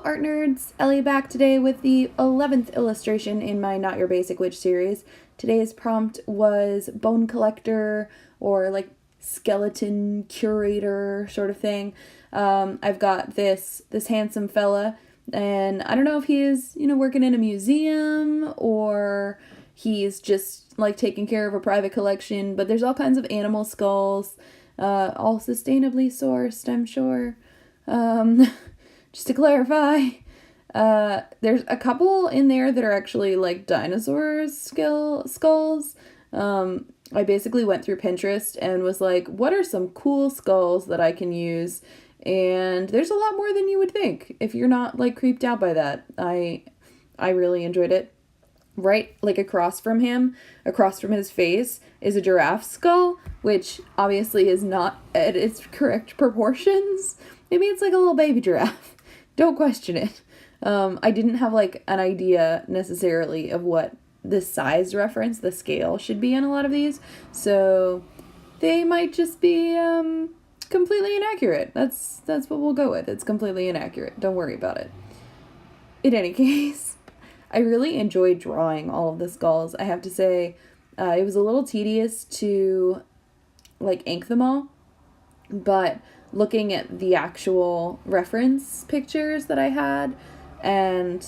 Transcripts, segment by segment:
art nerds, Ellie back today with the 11th illustration in my Not Your Basic Witch series. Today's prompt was bone collector or like skeleton curator sort of thing. I've got this handsome fella, and I don't know if he is, working in a museum or he's just like taking care of a private collection, but there's all kinds of animal skulls, all sustainably sourced, I'm sure. Just to clarify, there's a couple in there that are actually like dinosaurs skulls. I basically went through Pinterest and was like, what are some cool skulls that I can use? And there's a lot more than you would think if you're not like creeped out by that. I really enjoyed it. Right, like across from his face, is a giraffe skull, which obviously is not at its correct proportions. Maybe it's like a little baby giraffe. Don't question it. I didn't have like an idea necessarily of what the size reference, the scale should be on a lot of these. So they might just be completely inaccurate. That's what we'll go with. It's completely inaccurate. Don't worry about it. In any case, I really enjoyed drawing all of the skulls. I have to say, it was a little tedious to like ink them all, but looking at the actual reference pictures that I had and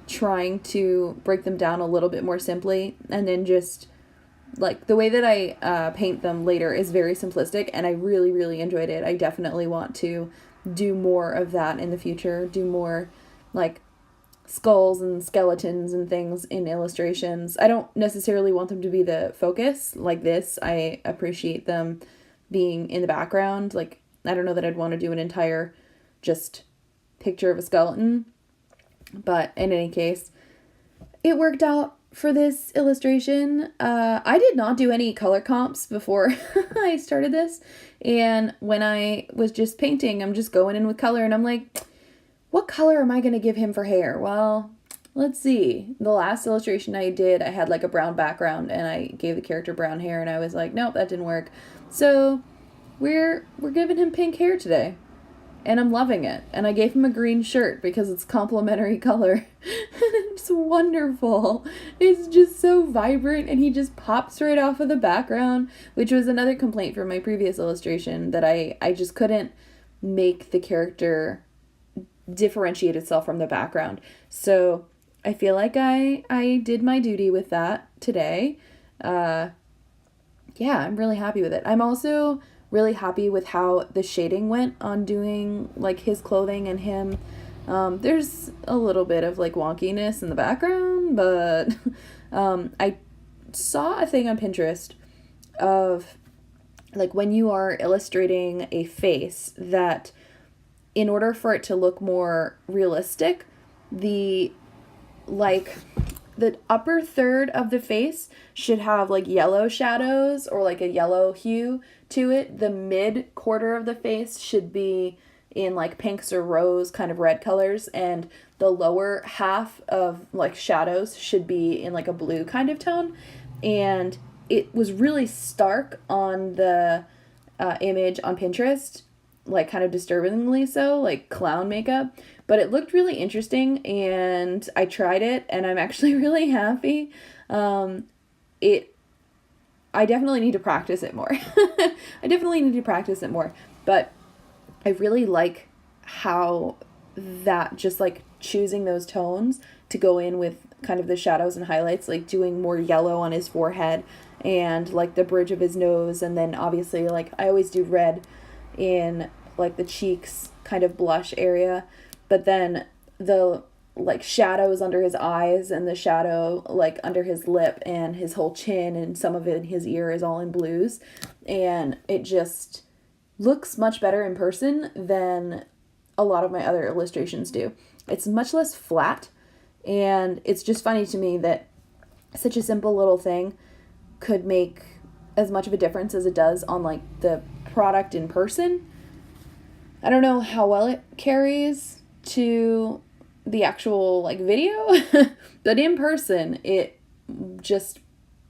trying to break them down a little bit more simply, and then just like the way that I paint them later is very simplistic, and I really, really enjoyed it. I definitely want to do more of that in the future, do more like skulls and skeletons and things in illustrations. I don't necessarily want them to be the focus like this. I appreciate them being in the background. Like, I don't know that I'd want to do an entire just picture of a skeleton, but in any case, it worked out for this illustration. I did not do any color comps before I started this, and when I was just painting, I'm just going in with color, and I'm like, what color am I going to give him for hair? Well, let's see. The last illustration I did, I had like a brown background and I gave the character brown hair, and I was like, nope, that didn't work. So we're giving him pink hair today, and I'm loving it. And I gave him a green shirt because it's complementary color. It's wonderful. It's just so vibrant, and he just pops right off of the background, which was another complaint from my previous illustration, that I just couldn't make the character differentiate itself from the background. So I feel like I did my duty with that today. Yeah, I'm really happy with it. I'm also really happy with how the shading went on doing like his clothing and him. There's a little bit of like wonkiness in the background, but I saw a thing on Pinterest of like when you are illustrating a face, that in order for it to look more realistic, the upper third of the face should have like yellow shadows or like a yellow hue to it. The mid quarter of the face should be in like pinks or rose kind of red colors, and the lower half of like shadows should be in like a blue kind of tone. And it was really stark on the image on Pinterest, like kind of disturbingly so, like clown makeup, but it looked really interesting, and I tried it, and I'm actually really happy. I definitely need to practice it more. But I really like how that just like choosing those tones to go in with kind of the shadows and highlights, like doing more yellow on his forehead and like the bridge of his nose, and then obviously like I always do red in like the cheeks kind of blush area, but then the like shadows under his eyes and the shadow like under his lip and his whole chin and some of it in his ear is all in blues, and it just looks much better in person than a lot of my other illustrations do. It's much less flat, and it's just funny to me that such a simple little thing could make as much of a difference as it does on like the product in person. I don't know how well it carries to the actual like video, but in person it just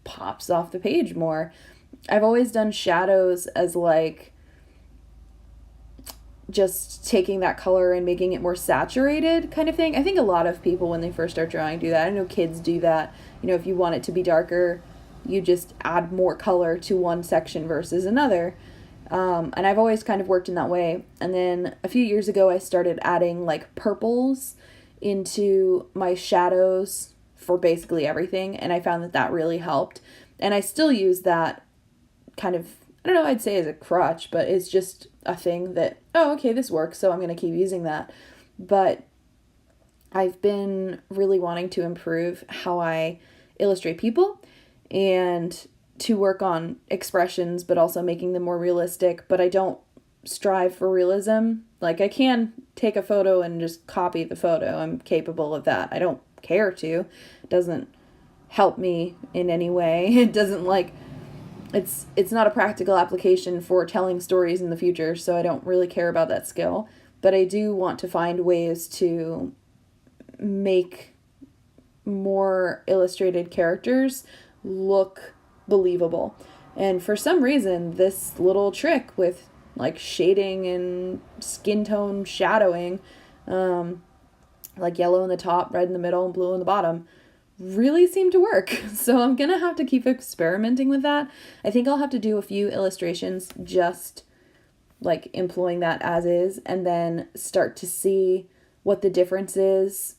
pops off the page more. I've always done shadows as like just taking that color and making it more saturated kind of thing. I think a lot of people when they first start drawing do that. I know kids do that. You know, if you want it to be darker, you just add more color to one section versus another. And I've always kind of worked in that way. And then a few years ago, I started adding like purples into my shadows for basically everything. And I found that that really helped. And I still use that kind of, I don't know, I'd say as a crutch, but it's just a thing that, oh, okay, this works, so I'm going to keep using that. But I've been really wanting to improve how I illustrate people and to work on expressions, but also making them more realistic. But I don't strive for realism. Like, I can take a photo and just copy the photo. I'm capable of that. I don't care to. It doesn't help me in any way. It doesn't, like, it's not a practical application for telling stories in the future, so I don't really care about that skill. But I do want to find ways to make more illustrated characters look believable. And for some reason, this little trick with like shading and skin tone shadowing, like yellow in the top, red in the middle, and blue in the bottom, really seemed to work. So I'm gonna have to keep experimenting with that. I think I'll have to do a few illustrations just like employing that as is, and then start to see what the difference is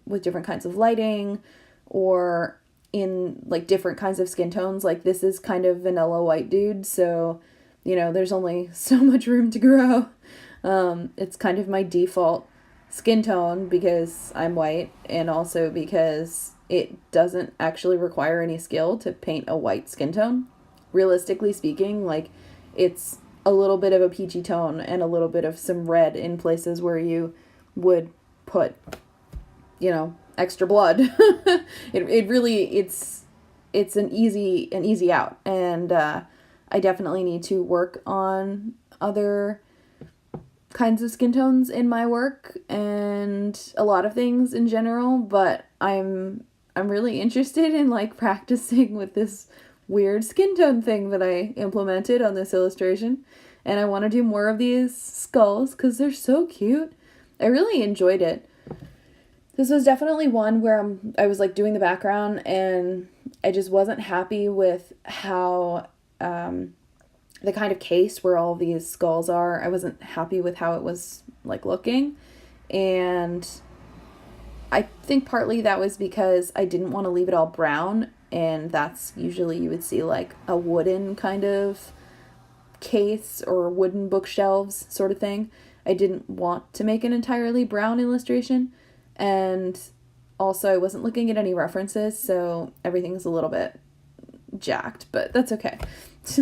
with different kinds of lighting or in like different kinds of skin tones. Like, this is kind of vanilla white dude, so you know there's only so much room to grow. It's kind of my default skin tone because I'm white, and also because it doesn't actually require any skill to paint a white skin tone. Realistically speaking, like, it's a little bit of a peachy tone and a little bit of some red in places where you would put, you know, extra blood. it really, it's an easy out. And I definitely need to work on other kinds of skin tones in my work and a lot of things in general, but I'm really interested in like practicing with this weird skin tone thing that I implemented on this illustration, and I want to do more of these skulls because they're so cute. I really enjoyed it. This was definitely one where I was like doing the background and I just wasn't happy with how the kind of case where all these skulls are. I wasn't happy with how it was like looking, and I think partly that was because I didn't want to leave it all brown, and that's usually you would see like a wooden kind of case or wooden bookshelves sort of thing. I didn't want to make an entirely brown illustration, and also I wasn't looking at any references, so everything's a little bit jacked, but that's okay.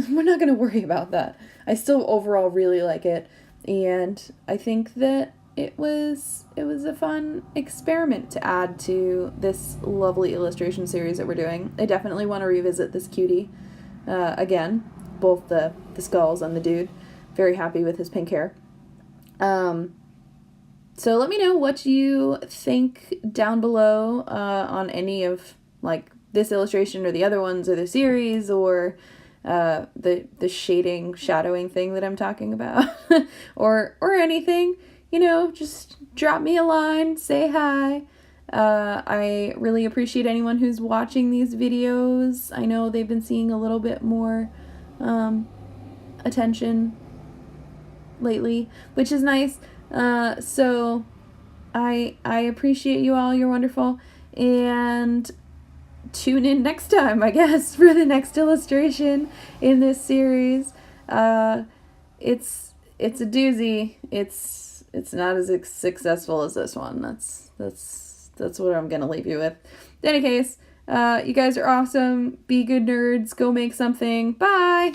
We're not going to worry about that. I still overall really like it, and I think that it was a fun experiment to add to this lovely illustration series that we're doing. I definitely want to revisit this cutie again, both the skulls and the dude. Very happy with his pink hair. So let me know what you think down below on any of like this illustration or the other ones or the series or the shadowing thing that I'm talking about or anything. You know, just drop me a line, say hi. I really appreciate anyone who's watching these videos. I know they've been seeing a little bit more attention lately, which is nice. So I appreciate you all. You're wonderful. And tune in next time, I guess, for the next illustration in this series. It's a doozy. It's not as successful as this one. That's what I'm gonna leave you with. In any case, you guys are awesome. Be good nerds. Go make something. Bye!